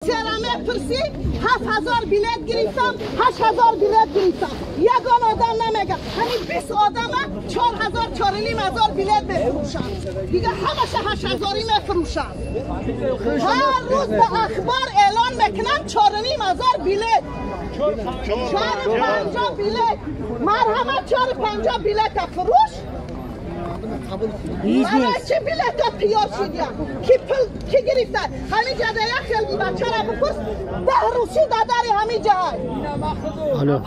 سرمه پرسی 7000 بیلیت گرفتم 8000 بیلیت گرفتم یگان آدم نمیگه همین 20 آدم 4000 4500 بیلیت بفروشن دیگه همشه 8000 میفروشن هر روز به اخبار اعلان میکنن 4500 بیلیت 450 بیلیت مرحمت 450 بیلیت فروش من چه بیلیت تیار شدیم کی گرفتن همین جده خیلی بچه را بپرس 10 روزی داداری همین جای 5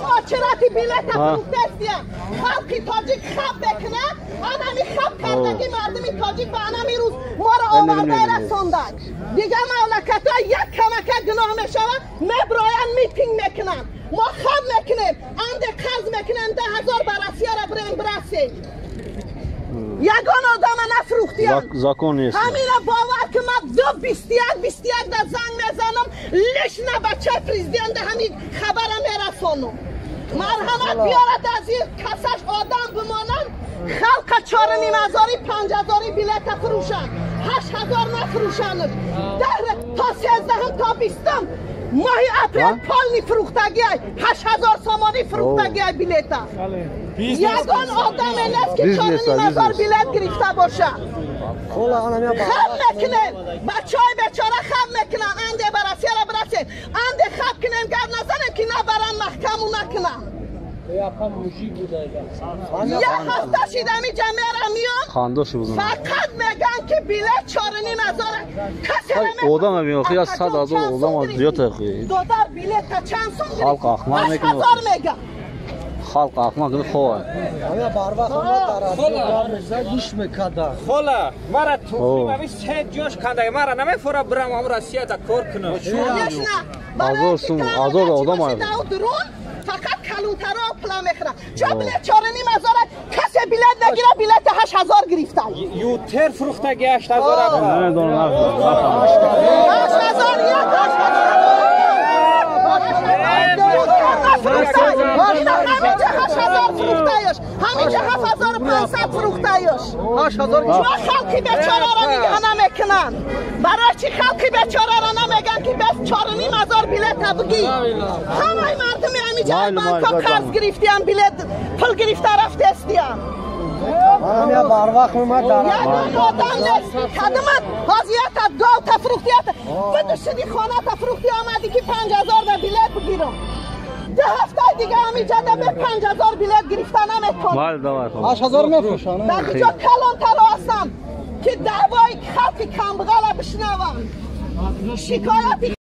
ماچراتی بیلیت فروخته استیم خلقی تاجیک خب بکنه آن همین خب کردگی مردمی تاجیک به آن همین روز ما را آورده رساندن دیگه مملکت ها یک کمکه گناه میشوه مبراین میتینگ میکنن ما خب میکنیم انده قرض میکنن 10,000 برسی را بریم برسیم یگان آدم نفروختیم زاکون نیست همین باور که من 21 در زنگ میزنم لش نه بچه پریزیدنت همین خبرم میرسانم مرحمت بیارد از این کسش آدم بمانن خلق 4,500 5,000 بیلیت فروشن 8,000 نفروشن تا 13 تا 20 ماهی اپریل پال فروختگی 8,000 سامانی فروختگی بیلیت یگان آدم نیست که 4,500 بیلیت گرفته باشه خب میکنن بچه های بیچاره خب میکنن انده برسی را برسید انده خب کنن گرد نزنن که نبرن محکم و نکنن یه هفته شیدمی جمعه را میان فقط میگن که بیلیت 4,500 کسی را آدم میگن خیلی 100,000 آدم زیاد $2 بیلیت چند سون خلق احمق میگن 8,000 میگن خلق احمق خواه خلا مرا توفیم همی 3 جوش کنده مرا نمیفوره برم امرا سیاده کار کنم آزاد آدم های فقط کلونتر ها پلا میخورن چه بیلیت 4,500 کسی بیلیت نگیره بیلیت 8,000 گرفتن یوتر فروختگی 8,000 همینجا 7,500 فروختایش چرا خلقی بیچاره را نگه نمیکنن برای چی خلقی بیچاره را نمیگن که بس 4,500 بیلیت بگی همه مردمی همینجا بانکا قرض گرفتیم بیلیت پل گرفته رفته استیم من بار وقت اومد یگان آدم نیست خدمت حاضیت گاو تفروختیت بدوشدی خانه تفروختی آمدی که 5,000 بیلیت بگیرم 10 هفته دیگه همین جده به 5,000 بیلیت گرفتن نمیتونم 8,000 میفروشن در اینجا کلان تلا هستم که دعوای خلق کمبغل بشنوم شکایتی